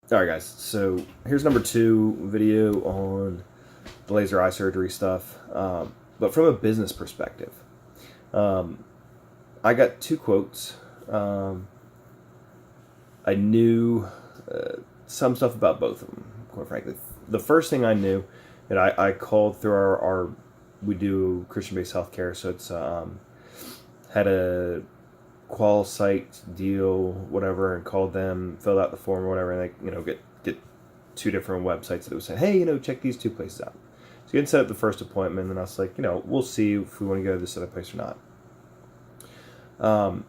All right, guys. So here's number 2 video on the laser eye surgery stuff, but from a business perspective. Um, I got 2 quotes. I knew some stuff about both of them, quite frankly. The first thing I knew, and I called through our we do Christian-based healthcare, so it's had a qual site deal, whatever, and called them, filled out the form or whatever, and they get 2 different websites that would say, hey, check these 2 places out. So you can set up the first appointment, and I was like, we'll see if we want to go to this other place or not.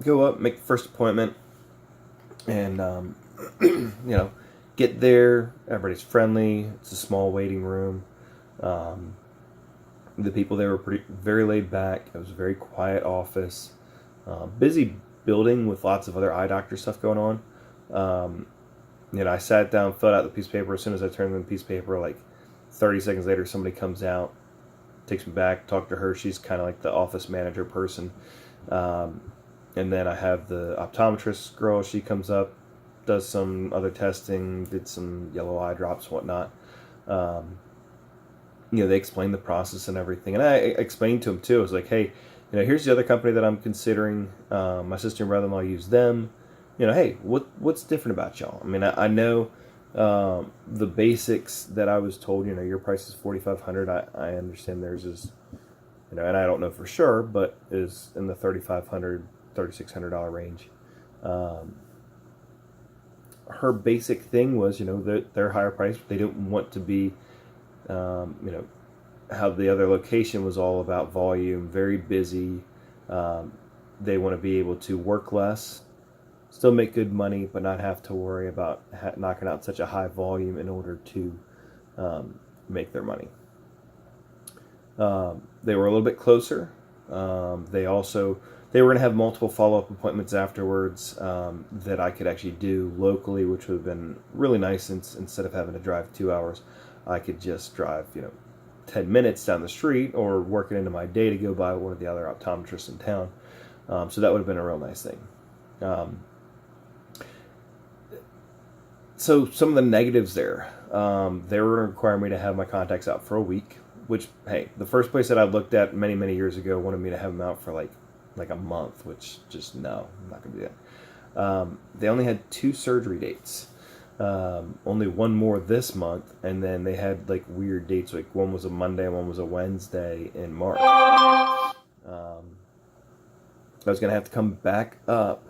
Go up, make the first appointment, and get there. Everybody's friendly. It's a small waiting room. The people there were very laid back. It was a very quiet office. Busy building with lots of other eye doctor stuff going on. I sat down, filled out the piece of paper. As soon as I turned in the piece of paper, like 30 seconds later, somebody comes out, takes me back, talk to her. She's kind of like the office manager person. And then I have the optometrist girl. She comes up, does some other testing, did some yellow eye drops, whatnot. They explain the process and everything. And I explained to them too. I was like, hey, here's the other company that I'm considering. My sister and brother-in-law use them. Hey, what's different about y'all? I mean, I know the basics that I was told. Your price is $4,500. I understand theirs is, and I don't know for sure, but is in the $3,500, $3,600 range. Her basic thing was, they're higher priced. They didn't want to be, how the other location was all about volume, very busy. They want to be able to work less, still make good money, but not have to worry about knocking out such a high volume in order to make their money. They were a little bit closer. They were going to have multiple follow-up appointments afterwards that I could actually do locally, which would have been really nice. Since instead of having to drive 2 hours, I could just drive 10 minutes down the street or work it into my day to go by one of the other optometrists in town. So that would have been a real nice thing. So some of the negatives there, they were going to require me to have my contacts out for a week, which, hey, the first place that I looked at many, many years ago wanted me to have them out for like a month, which just, no, I'm not going to do that. They only had 2 surgery dates. Only one more this month, and then they had like weird dates, like one was a Monday and one was a Wednesday in March. I was going to have to come back up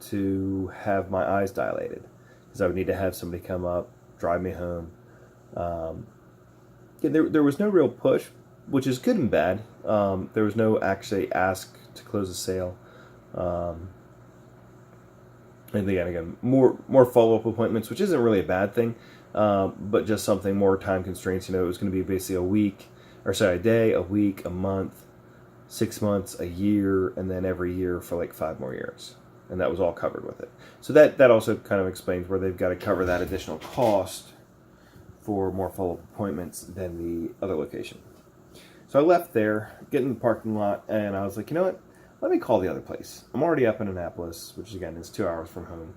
to have my eyes dilated, because I would need to have somebody come up, drive me home. There was no real push, which is good and bad. There was no actually ask to close a sale. And again, more follow-up appointments, which isn't really a bad thing, but just something more time constraints. It was going to be basically a day, a week, a month, 6 months, a year, and then every year for like 5 more years. And that was all covered with it. So that also kind of explains where they've got to cover that additional cost for more follow-up appointments than the other location. So I left there, get in the parking lot, and I was like, you know what? Let me call the other place. I'm already up in Annapolis, which again is 2 hours from home.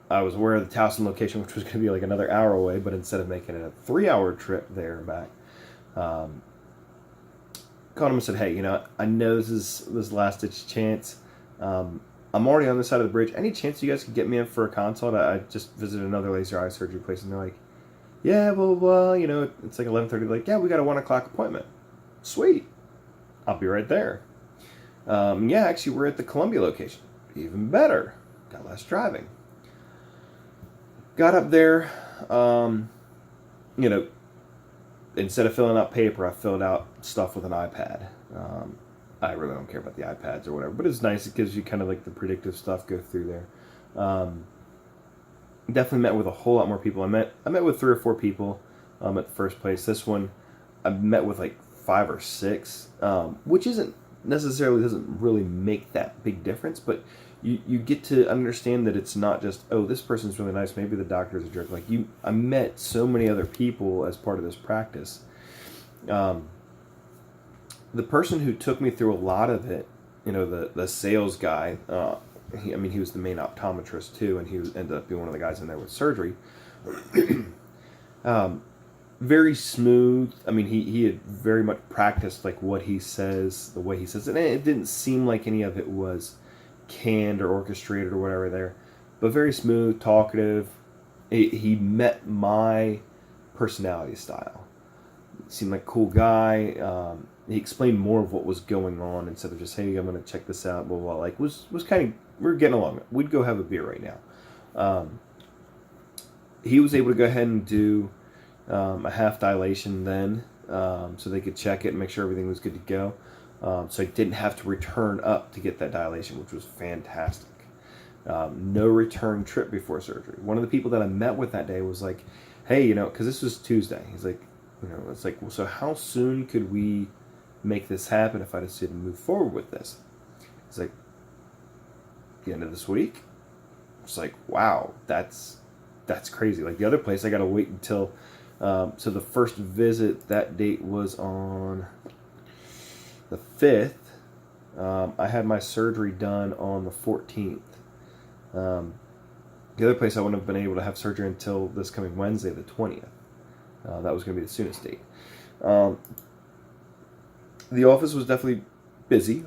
I was aware of the Towson location, which was going to be like another hour away, but instead of making it a 3-hour trip there and back, called him and said, hey, I know this is last ditch chance. I'm already on this side of the bridge. Any chance you guys could get me in for a consult? I just visited another laser eye surgery place, and they're like, yeah, blah, blah, blah. It's like 11:30. Like, yeah, we got a 1 o'clock appointment. Sweet. I'll be right there. Yeah, actually, we're at the Columbia location. Even better. Got less driving. Got up there, instead of filling out paper, I filled out stuff with an iPad. I really don't care about the iPads or whatever, but it's nice. It gives you kind of like the predictive stuff go through there. Definitely met with a whole lot more people. I met with 3 or 4 people at the first place. This one, I met with like 5 or 6, which doesn't really make that big difference, but you get to understand that it's not just, oh, this person's really nice, maybe the doctor's a jerk. I met so many other people as part of this practice. The person who took me through a lot of it, the sales guy, he was the main optometrist too, and ended up being one of the guys in there with surgery. Very smooth. I mean, he had very much practiced like what he says, the way he says it. And it didn't seem like any of it was canned or orchestrated or whatever there, but very smooth, talkative. He met my personality style. Seemed like a cool guy. He explained more of what was going on instead of just, hey, I'm going to check this out, blah, blah, blah. Like, was kind of, we were getting along. We'd go have a beer right now. He was able to go ahead and do a half dilation then, so they could check it and make sure everything was good to go. So I didn't have to return up to get that dilation, which was fantastic. No return trip before surgery. One of the people that I met with that day was like, hey, because this was Tuesday. He's like, it's like, well, so how soon could we make this happen if I decided to move forward with this? He's like, the end of this week? It's like, wow, that's crazy. Like the other place, I got to wait until, so the first visit, that date was on the 5th. I had my surgery done on the 14th. The other place I wouldn't have been able to have surgery until this coming Wednesday, the 20th. That was going to be the soonest date. The office was definitely busy.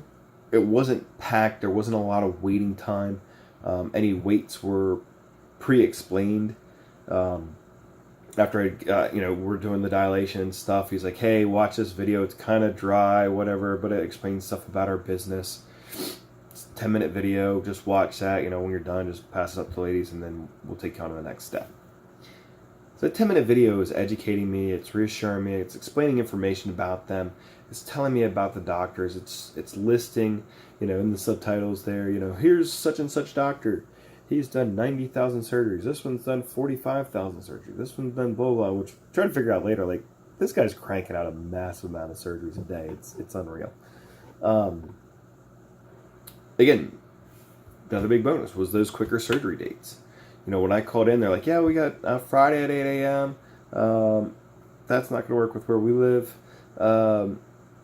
It wasn't packed. There wasn't a lot of waiting time. Any waits were pre-explained. After we're doing the dilation and stuff, he's like, hey, watch this video. It's kind of dry, whatever, but it explains stuff about our business. It's a 10-minute video. Just watch that. When you're done, just pass it up to the ladies, and then we'll take you on to the next step. So the 10-minute video is educating me, it's reassuring me, it's explaining information about them, it's telling me about the doctors, it's listing, in the subtitles there, here's such and such doctor. He's done 90,000 surgeries. This one's done 45,000 surgeries. This one's done blah, blah, which I'm trying to figure out later, like, this guy's cranking out a massive amount of surgeries a day. It's unreal. Again, the other big bonus was those quicker surgery dates. When I called in, they're like, yeah, we got Friday at 8 a.m. That's not going to work with where we live. Well,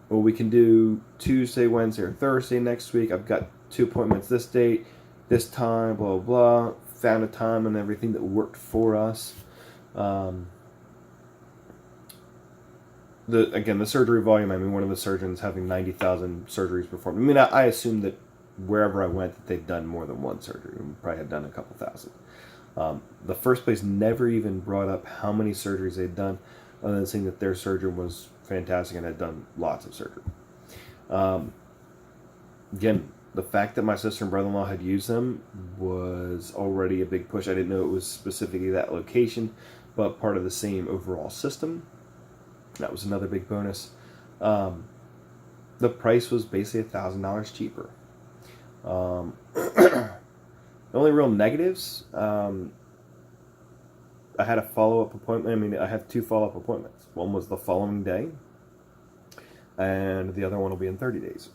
we can do Tuesday, Wednesday, or Thursday next week. I've got 2 appointments this date, this time, blah, blah, blah. Found a time and everything that worked for us. The surgery volume, one of the surgeons having 90,000 surgeries performed. I assume that wherever I went, that they've done more than one surgery. We probably have done a couple thousand. The first place never even brought up how many surgeries they'd done, other than saying that their surgeon was fantastic and had done lots of surgery. Again, the fact that my sister and brother-in-law had used them was already a big push. I didn't know it was specifically that location, but part of the same overall system. That was another big bonus. The price was basically $1,000 cheaper. The only real negatives, I had a follow-up appointment. I had 2 follow-up appointments. One was the following day, and the other one will be in 30 days.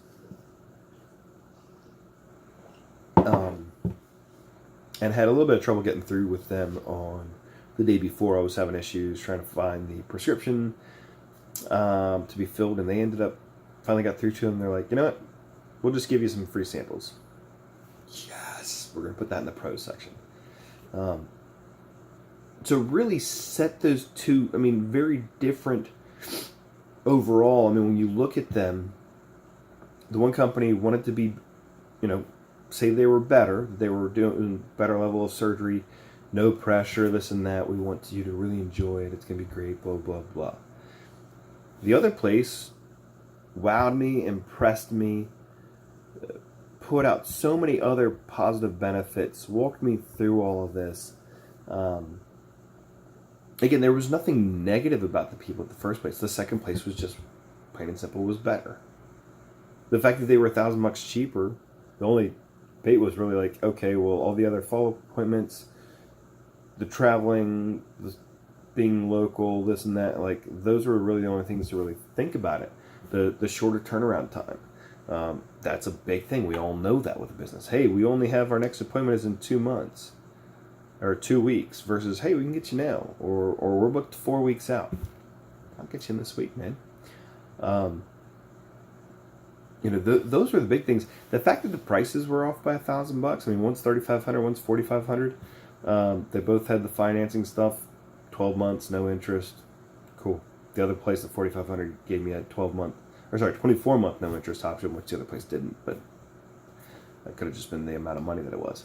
And had a little bit of trouble getting through with them on the day before. I was having issues trying to find the prescription to be filled, and they ended up, finally got through to them. They're like, you know what, we'll just give you some free samples. Yes, we're going to put that in the pros section. To really set those two, very different overall. When you look at them, the one company wanted to be, say they were better. They were doing better level of surgery, no pressure, this and that. We want you to really enjoy it. It's going to be great, blah, blah, blah. The other place wowed me, impressed me, put out so many other positive benefits, walked me through all of this. Again, there was nothing negative about the people at the first place. The second place was just plain and simple was better. The fact that they were $1,000 cheaper, the only debate was really like, okay, well, all the other follow-up appointments, the traveling, the being local, this and that, like those were really the only things to really think about it. The shorter turnaround time. That's a big thing. We all know that with a business. Hey, we only have our next appointment is in 2 months or 2 weeks versus, hey, we can get you now, or we're booked 4 weeks out. I'll get you in this week, man. those were the big things. The fact that the prices were off by $1,000. I mean, one's 3,500, one's 4,500. They both had the financing stuff, 12 months, no interest. Cool. The other place, the 4,500, gave me a 24-month no interest option, which the other place didn't. But that could have just been the amount of money that it was.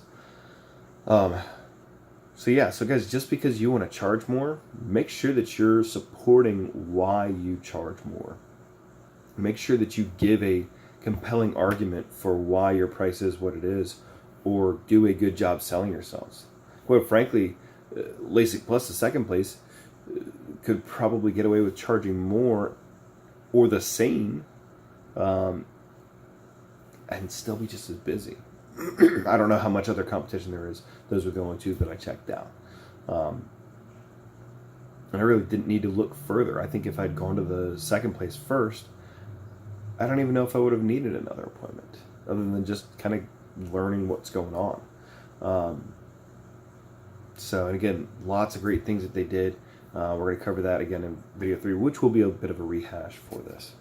So guys, just because you want to charge more, make sure that you're supporting why you charge more. Make sure that you give a compelling argument for why your price is what it is, or do a good job selling yourselves. Quite frankly, Lasik Plus, the second place, could probably get away with charging more or the same, and still be just as busy. I don't know how much other competition there is. Those were the only two that I checked out. And I really didn't need to look further. I think if I'd gone to the second place first, I don't even know if I would have needed another appointment, other than just kind of learning what's going on. And again, lots of great things that they did. We're going to cover that again in video 3, which will be a bit of a rehash for this.